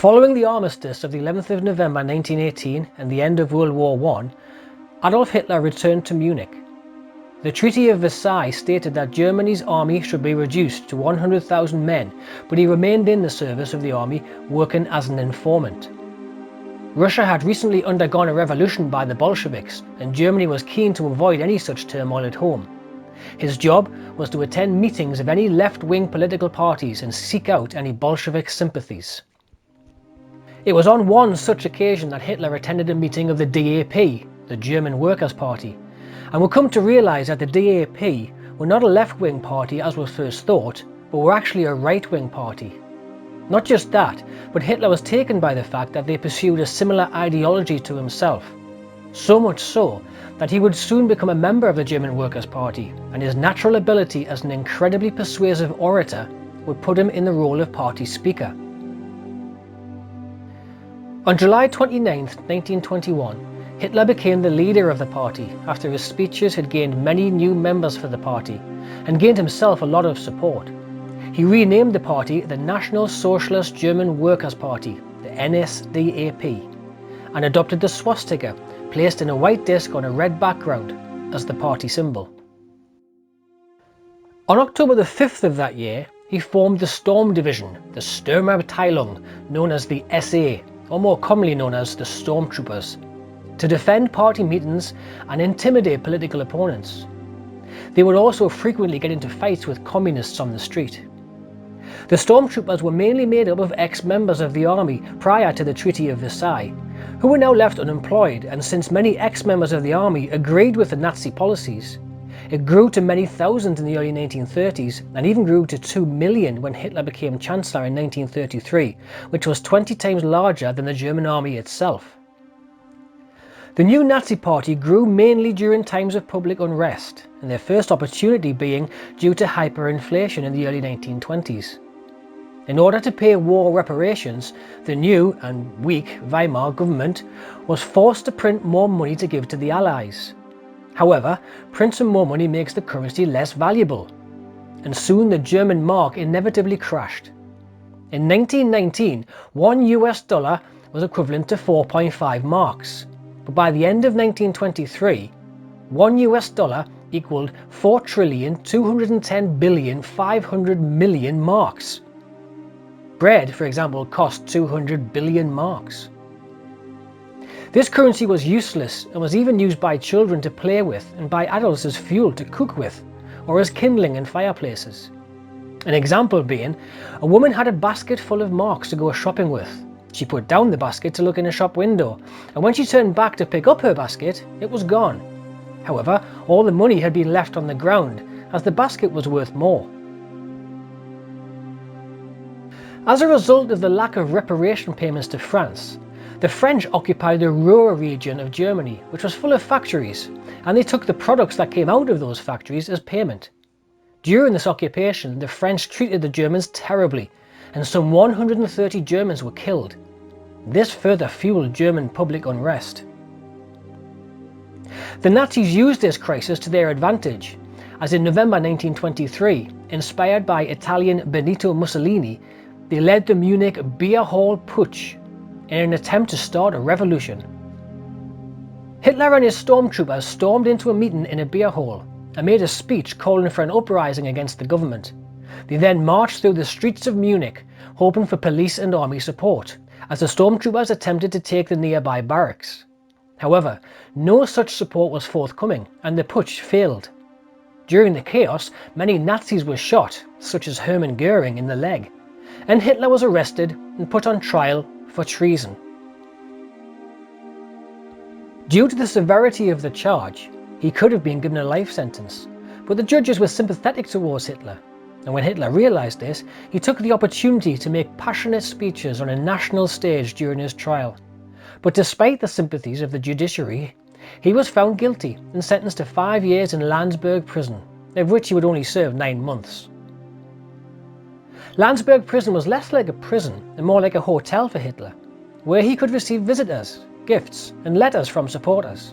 Following the armistice of the 11th of November 1918 and the end of World War I, Adolf Hitler returned to Munich. The Treaty of Versailles stated that Germany's army should be reduced to 100,000 men, but he remained in the service of the army, working as an informant. Russia had recently undergone a revolution by the Bolsheviks, and Germany was keen to avoid any such turmoil at home. His job was to attend meetings of any left-wing political parties and seek out any Bolshevik sympathies. It was on one such occasion that Hitler attended a meeting of the DAP, the German Workers' Party, and would come to realise that the DAP were not a left-wing party as was first thought, but were actually a right-wing party. Not just that, but Hitler was taken by the fact that they pursued a similar ideology to himself. So much so that he would soon become a member of the German Workers' Party, and his natural ability as an incredibly persuasive orator would put him in the role of party speaker. On July 29, 1921, Hitler became the leader of the party after his speeches had gained many new members for the party and gained himself a lot of support. He renamed the party the National Socialist German Workers' Party, the NSDAP, and adopted the swastika placed in a white disc on a red background as the party symbol. On October the 5th of that year, he formed the Storm Division, the Sturmabteilung, known as the SA, or more commonly known as the Stormtroopers, to defend party meetings and intimidate political opponents. They would also frequently get into fights with communists on the street. The Stormtroopers were mainly made up of ex-members of the army prior to the Treaty of Versailles, who were now left unemployed, and since many ex-members of the army agreed with the Nazi policies, it grew to many thousands in the early 1930s and even grew to 2 million when Hitler became Chancellor in 1933, which was 20 times larger than the German army itself. The new Nazi party grew mainly during times of public unrest, and their first opportunity being due to hyperinflation in the early 1920s. In order to pay war reparations, the new and weak Weimar government was forced to print more money to give to the Allies. However, printing more money makes the currency less valuable, and soon the German mark inevitably crashed. In 1919, $1 was equivalent to 4.5 marks. But by the end of 1923, $1 equaled 4,210,500,000,000 marks. Bread, for example, cost 200 billion marks. This currency was useless and was even used by children to play with and by adults as fuel to cook with, or as kindling in fireplaces. An example being, a woman had a basket full of marks to go shopping with. She put down the basket to look in a shop window, and when she turned back to pick up her basket, it was gone. However, all the money had been left on the ground, as the basket was worth more. As a result of the lack of reparation payments to France, the French occupied the Ruhr region of Germany, which was full of factories, and they took the products that came out of those factories as payment. During this occupation, the French treated the Germans terribly, and some 130 Germans were killed. This further fueled German public unrest. The Nazis used this crisis to their advantage, as in November 1923, inspired by Italian Benito Mussolini, they led the Munich Beer Hall Putcsh in an attempt to start a revolution. Hitler and his stormtroopers stormed into a meeting in a beer hall and made a speech calling for an uprising against the government. They then marched through the streets of Munich, hoping for police and army support, as the stormtroopers attempted to take the nearby barracks. However, no such support was forthcoming, and the putsch failed. During the chaos, many Nazis were shot, such as Hermann Göring in the leg, and Hitler was arrested and put on trial for treason. Due to the severity of the charge, he could have been given a life sentence, but the judges were sympathetic towards Hitler. And when Hitler realised this, he took the opportunity to make passionate speeches on a national stage during his trial. But despite the sympathies of the judiciary, he was found guilty and sentenced to 5 years in Landsberg prison, of which he would only serve 9 months. Landsberg prison was less like a prison and more like a hotel for Hitler, where he could receive visitors, gifts and letters from supporters.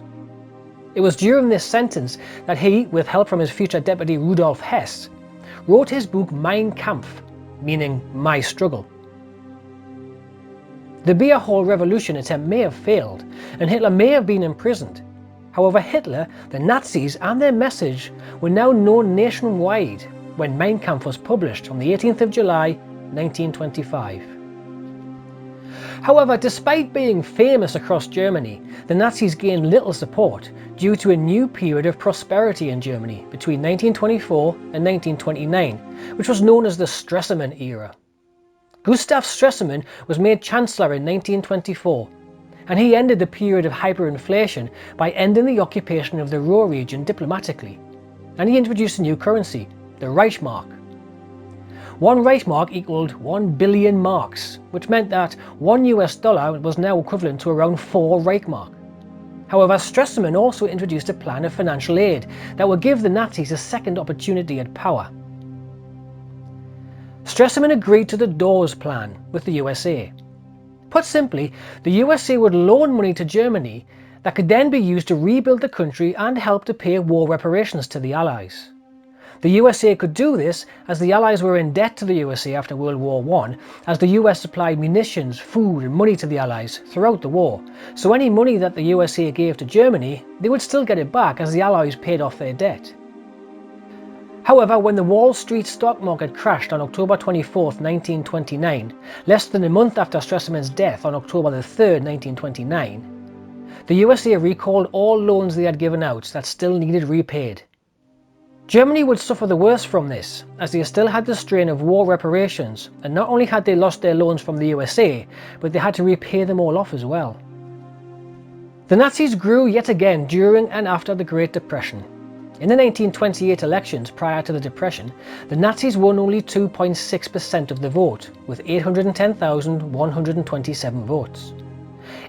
It was during this sentence that he, with help from his future deputy Rudolf Hess, wrote his book Mein Kampf, meaning My Struggle. The Beer Hall Revolution attempt may have failed, and Hitler may have been imprisoned. However, Hitler, the Nazis and their message were now known nationwide when Mein Kampf was published on the 18th of July 1925. However, despite being famous across Germany, the Nazis gained little support due to a new period of prosperity in Germany between 1924 and 1929, which was known as the Stresemann era. Gustav Stresemann was made Chancellor in 1924, and he ended the period of hyperinflation by ending the occupation of the Ruhr region diplomatically, and he introduced a new currency, the Reichsmark. One Reichsmark equaled 1 billion marks, which meant that $1 was now equivalent to around 4 Reichsmark. However, Stresemann also introduced a plan of financial aid that would give the Nazis a second opportunity at power. Stresemann agreed to the Dawes Plan with the USA. Put simply, the USA would loan money to Germany that could then be used to rebuild the country and help to pay war reparations to the Allies. The USA could do this as the Allies were in debt to the USA after World War I, as the US supplied munitions, food and money to the Allies throughout the war, so any money that the USA gave to Germany, they would still get it back as the Allies paid off their debt. However, when the Wall Street stock market crashed on October 24, 1929, less than a month after Stresemann's death on October 3, 1929, the USA recalled all loans they had given out that still needed repaid. Germany would suffer the worst from this, as they still had the strain of war reparations, and not only had they lost their loans from the USA, but they had to repay them all off as well. The Nazis grew yet again during and after the Great Depression. In the 1928 elections prior to the Depression, the Nazis won only 2.6% of the vote, with 810,127 votes.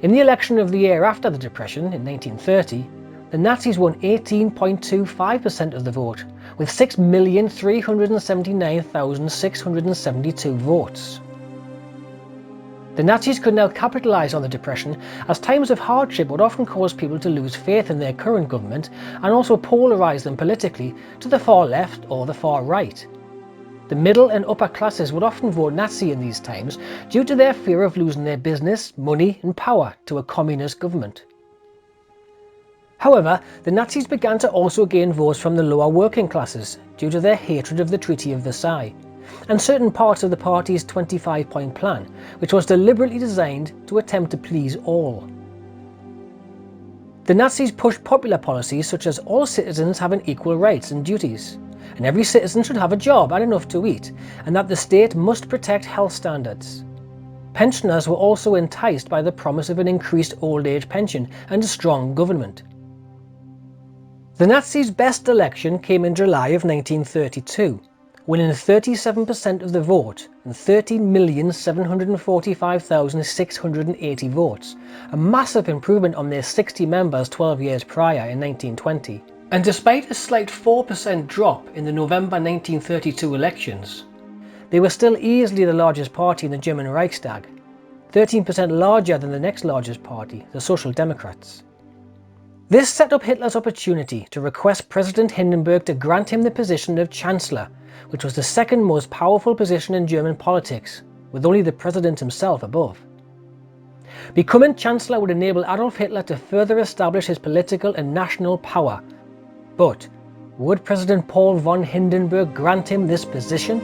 In the election of the year after the Depression, in 1930, the Nazis won 18.25% of the vote, with 6,379,672 votes. The Nazis could now capitalise on the Depression, as times of hardship would often cause people to lose faith in their current government and also polarise them politically to the far left or the far right. The middle and upper classes would often vote Nazi in these times due to their fear of losing their business, money and power to a communist government. However, the Nazis began to also gain votes from the lower working classes due to their hatred of the Treaty of Versailles, and certain parts of the party's 25-point plan, which was deliberately designed to attempt to please all. The Nazis pushed popular policies such as all citizens having equal rights and duties, and every citizen should have a job and enough to eat, and that the state must protect health standards. Pensioners were also enticed by the promise of an increased old age pension and a strong government. The Nazis' best election came in July of 1932, winning 37% of the vote and 13,745,680 votes, a massive improvement on their 60 members 12 years prior in 1920. And despite a slight 4% drop in the November 1932 elections, they were still easily the largest party in the German Reichstag, 13% larger than the next largest party, the Social Democrats. This set up Hitler's opportunity to request President Hindenburg to grant him the position of Chancellor, which was the second most powerful position in German politics, with only the President himself above. Becoming Chancellor would enable Adolf Hitler to further establish his political and national power. But would President Paul von Hindenburg grant him this position?